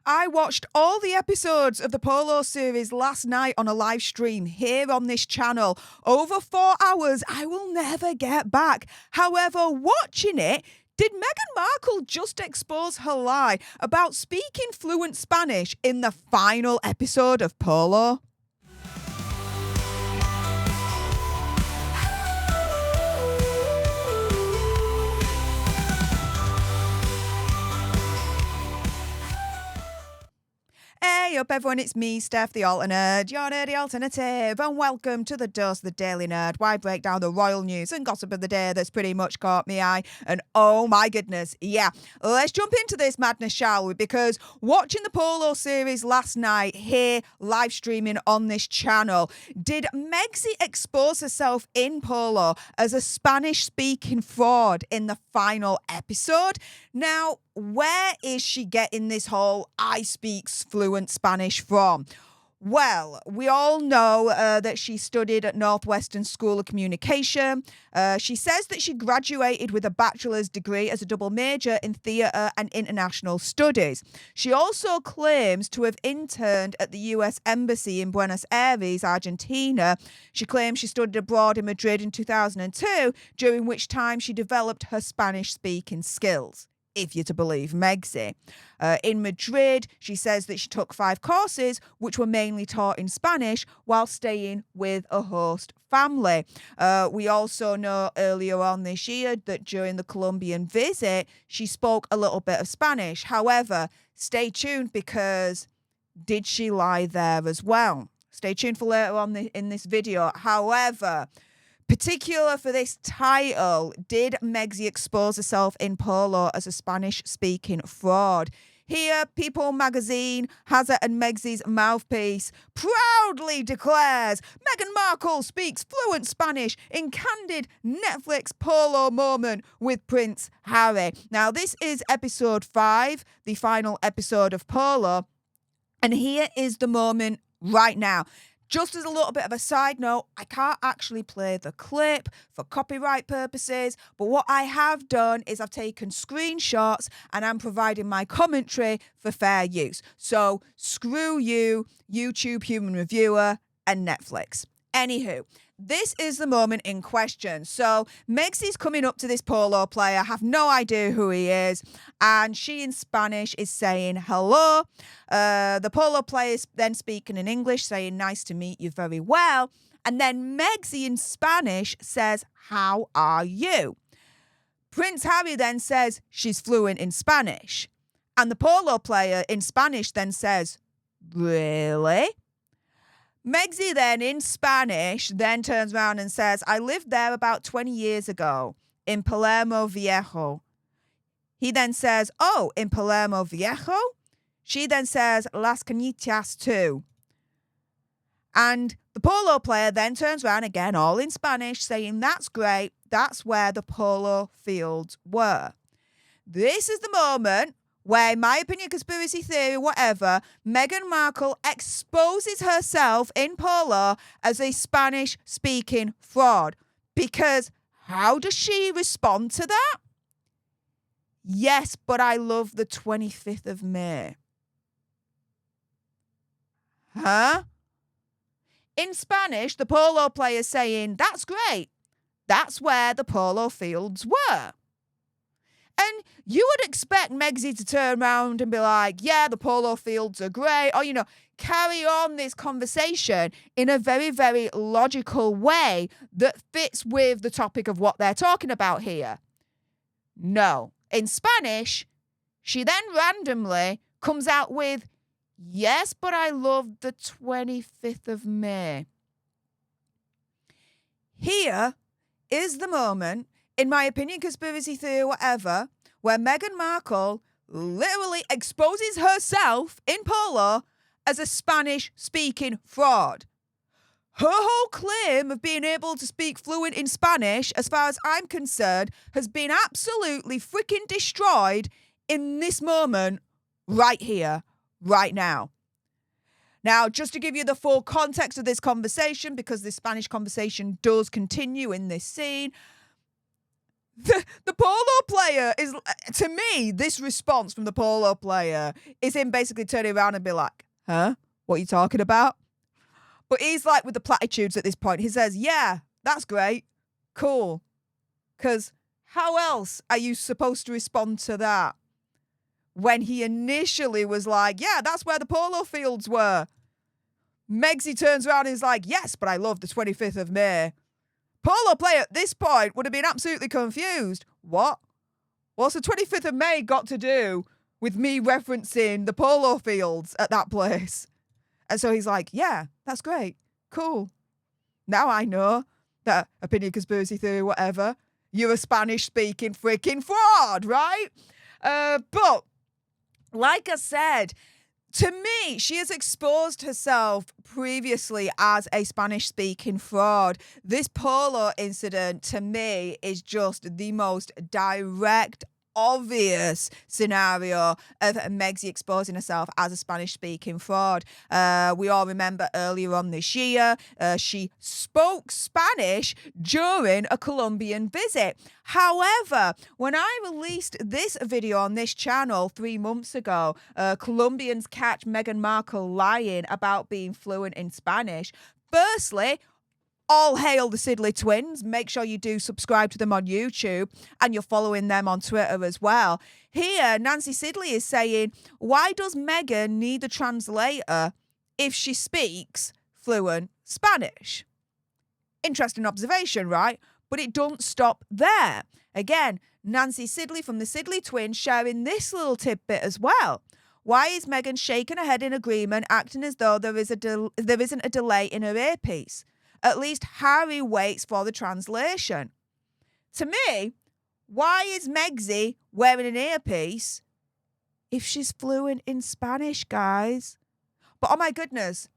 I watched all the episodes of the Polo series last night on a live stream here on this channel. Over 4 hours, I will never get back. However, watching it, did Meghan Markle just expose her lie about speaking fluent Spanish in the final episode of Polo? Hey up everyone, it's me, Stef, the alternate, your nerdy alternative, and welcome to the Dose of the Daily Nerd, where I break down the royal news and gossip of the day that's pretty much caught me eye. And oh my goodness, yeah, let's jump into this madness, shall we? Because watching the Polo series last night here, live streaming on this channel, did Megxie expose herself in Polo as a Spanish-speaking fraud in the final episode? Now, where is she getting this whole I speak fluent Spanish from? Well, we all know that she studied at Northwestern School of Communication. She says that she graduated with a bachelor's degree as a double major in theatre and international studies. She also claims to have interned at the US Embassy in Buenos Aires, Argentina. She claims she studied abroad in Madrid in 2002, during which time she developed her Spanish-speaking skills, if you're to believe Megxie. In Madrid, she says that she took 5 courses, which were mainly taught in Spanish, while staying with a host family. We also know earlier on this year that during the Colombian visit, she spoke a little bit of Spanish. However, stay tuned, because did she lie there as well? Stay tuned for later on in this video. However, particular for this title, did Megxie expose herself in Polo as a Spanish-speaking fraud? Here, People magazine, Hazard and Megxie's mouthpiece, proudly declares Meghan Markle speaks fluent Spanish in Candid Netflix Polo moment with Prince Harry. Now, this is episode 5, the final episode of Polo, and here is the moment right now. Just as a little bit of a side note, I can't actually play the clip for copyright purposes, but what I have done is I've taken screenshots and I'm providing my commentary for fair use. So screw you, YouTube Human Reviewer and Netflix. Anywho, this is the moment in question. So Megxie's coming up to this Polo player, have no idea who he is, and she in Spanish is saying hello. The Polo player is then speaking in English, saying nice to meet you very well. And then Megxie in Spanish says, how are you? Prince Harry then says she's fluent in Spanish. And the Polo player in Spanish then says, really? Megxie then, in Spanish, then turns around and says, I lived there about 20 years ago, in Palermo Viejo. He then says, oh, in Palermo Viejo? She then says, Las Cañitas too. And the Polo player then turns around again, all in Spanish, saying, that's great, that's where the polo fields were. This is the moment where, in my opinion, conspiracy theory, whatever, Meghan Markle exposes herself in Polo as a Spanish-speaking fraud. Because how does she respond to that? Yes, but I love the 25th of May. Huh? In Spanish, the Polo player is saying, that's great. That's where the polo fields were. And you would expect Megxie to turn around and be like, yeah, the polo fields are great. Or, carry on this conversation in a very, very logical way that fits with the topic of what they're talking about here. No. In Spanish, she then randomly comes out with, yes, but I love the 25th of May. Here is the moment, in my opinion, conspiracy theory, whatever, where Meghan Markle literally exposes herself in Polo as a Spanish-speaking fraud. Her whole claim of being able to speak fluent in Spanish, as far as I'm concerned, has been absolutely freaking destroyed in this moment, right here, right now. Now, just to give you the full context of this conversation, because this Spanish conversation does continue in this scene, The polo player is, to me, this response from the polo player is him basically turning around and be like, huh? What are you talking about? But he's like with the platitudes at this point. He says, yeah, that's great. Cool. Because how else are you supposed to respond to that? When he initially was like, yeah, that's where the polo fields were. Megsy turns around and is like, yes, but I love the 25th of May. Polo player at this point would have been absolutely confused. What? What's the 25th of May got to do with me referencing the polo fields at that place? And so he's like, yeah, that's great. Cool. Now I know that opinion, conspiracy theory, whatever, you're a Spanish-speaking freaking fraud, right? But like I said, to me, she has exposed herself previously as a Spanish-speaking fraud. This polo incident, to me, is just the most direct, obvious scenario of Megsy exposing herself as a Spanish-speaking fraud. We all remember earlier on this year, she spoke Spanish during a Colombian visit. However, when I released this video on this channel 3 months ago, Colombians catch Meghan Markle lying about being fluent in Spanish. Firstly, all hail the Sidley twins. Make sure you do subscribe to them on YouTube and you're following them on Twitter as well. Here, Nancy Sidley is saying, why does Meghan need a translator if she speaks fluent Spanish? Interesting observation, right? But it don't stop there. Again, Nancy Sidley from the Sidley twins sharing this little tidbit as well. Why is Meghan shaking her head in agreement, acting as though there isn't a delay in her earpiece? At least Harry waits for the translation. To me, why is Megsy wearing an earpiece if she's fluent in Spanish, guys? But oh my goodness,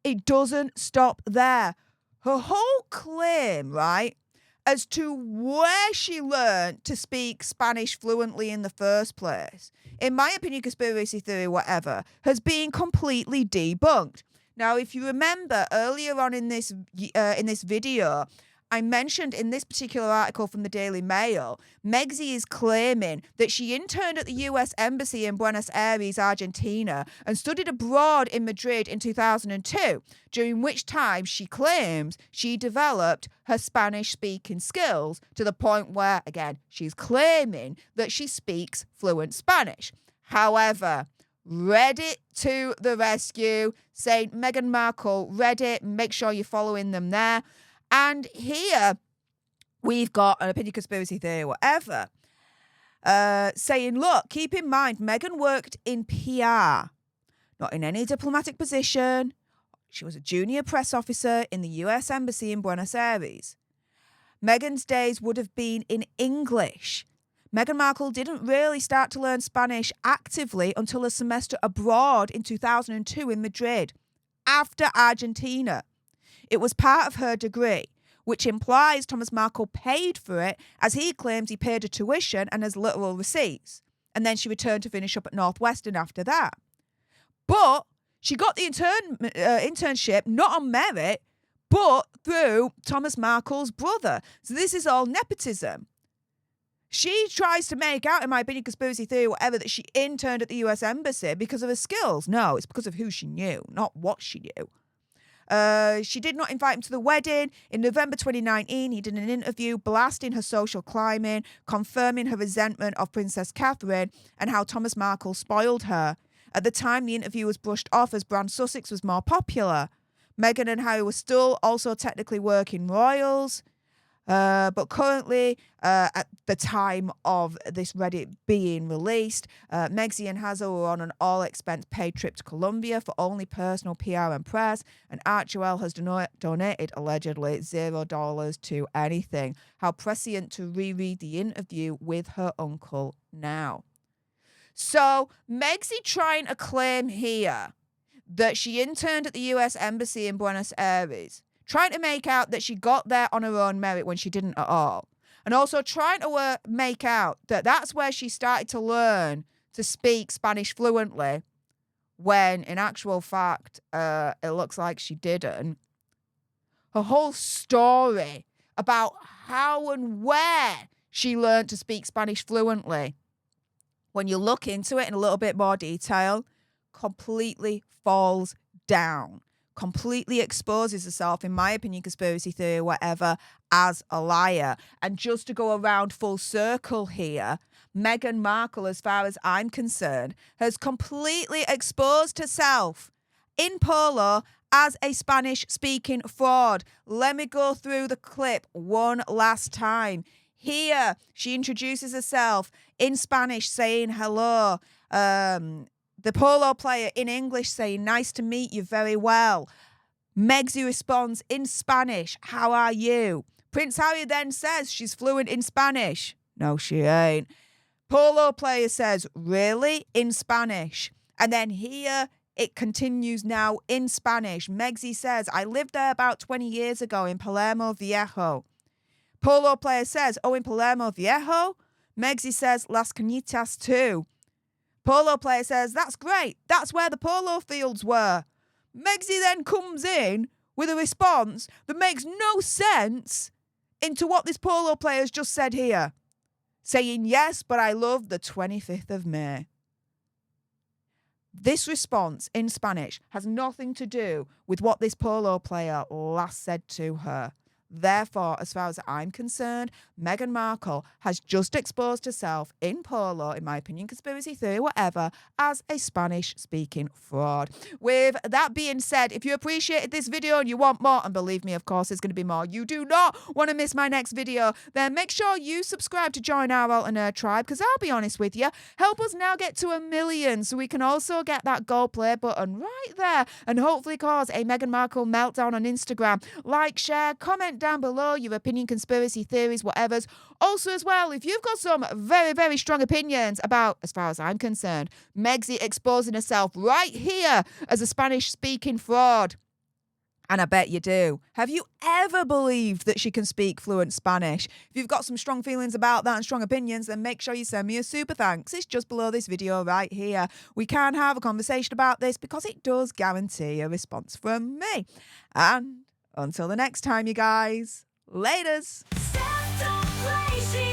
it doesn't stop there. Her whole claim, right, as to where she learned to speak Spanish fluently in the first place, in my opinion, conspiracy theory, whatever, has been completely debunked. Now, if you remember earlier on in this video, I mentioned in this particular article from the Daily Mail, Megsy is claiming that she interned at the US Embassy in Buenos Aires, Argentina, and studied abroad in Madrid in 2002, during which time she claims she developed her Spanish-speaking skills to the point where, again, she's claiming that she speaks fluent Spanish. However, Reddit to the rescue, saying Meghan Markle, Reddit, make sure you're following them there. And here we've got an opinion, conspiracy theory, whatever, saying, look, keep in mind, Meghan worked in PR, not in any diplomatic position. She was a junior press officer in the US Embassy in Buenos Aires. Meghan's days would have been in English. Meghan Markle didn't really start to learn Spanish actively until a semester abroad in 2002 in Madrid, after Argentina. It was part of her degree, which implies Thomas Markle paid for it, as he claims he paid her tuition and has literal receipts. And then she returned to finish up at Northwestern after that. But she got the internship not on merit, but through Thomas Markle's brother. So this is all nepotism. She tries to make out, in my opinion, conspiracy theory, whatever, that she interned at the US Embassy because of her skills. No, it's because of who she knew, not what she knew. She did not invite him to the wedding. In November 2019, he did an interview blasting her social climbing, confirming her resentment of Princess Catherine and how Thomas Markle spoiled her. At the time, the interview was brushed off as Brand Sussex was more popular. Meghan and Harry were still also technically working royals. But currently, at the time of this Reddit being released, Megsy and Hazel were on an all-expense paid trip to Colombia for only personal PR and press, and Archewell has donated, allegedly, $0 to anything. How prescient to reread the interview with her uncle now. So, Megsy trying to claim here that she interned at the US Embassy in Buenos Aires, trying to make out that she got there on her own merit when she didn't at all. And also trying to make out that that's where she started to learn to speak Spanish fluently, when in actual fact, it looks like she didn't. Her whole story about how and where she learned to speak Spanish fluently. When you look into it in a little bit more detail, completely falls down, completely exposes herself, in my opinion, conspiracy theory, whatever, as a liar. And just to go around full circle here, Meghan Markle, as far as I'm concerned, has completely exposed herself in Polo as a Spanish-speaking fraud. Let me go through the clip one last time. Here, she introduces herself in Spanish saying hello. The polo player in English saying, nice to meet you, very well. Megsy responds in Spanish, how are you? Prince Harry then says she's fluent in Spanish. No, she ain't. Polo player says, really? In Spanish. And then here it continues now in Spanish. Megsy says, I lived there about 20 years ago in Palermo Viejo. Polo player says, oh, in Palermo Viejo? Megsy says, Las Cañitas too. Polo player says, that's great. That's where the polo fields were. Megsy then comes in with a response that makes no sense into what this polo player has just said here. Saying, yes, but I love the 25th of May. This response in Spanish has nothing to do with what this polo player last said to her. Therefore, as far as I'm concerned, Meghan Markle has just exposed herself in Polo, in my opinion, conspiracy theory, whatever, as a Spanish-speaking fraud. With that being said, if you appreciated this video and you want more, and believe me, of course, there's going to be more, you do not want to miss my next video, then make sure you subscribe to join our Alternate tribe, because I'll be honest with you, help us now get to 1 million so we can also get that gold play button right there and hopefully cause a Meghan Markle meltdown on Instagram. Like, share, comment down below your opinion, conspiracy theories, whatever's. Also, as well, if you've got some very, very strong opinions about, as far as I'm concerned, Megsy exposing herself right here as a Spanish-speaking fraud, and I bet you do. Have you ever believed that she can speak fluent Spanish? If you've got some strong feelings about that and strong opinions, then make sure you send me a super thanks. It's just below this video right here. We can have a conversation about this because it does guarantee a response from me. And until the next time, you guys, laters. Stef don't play, she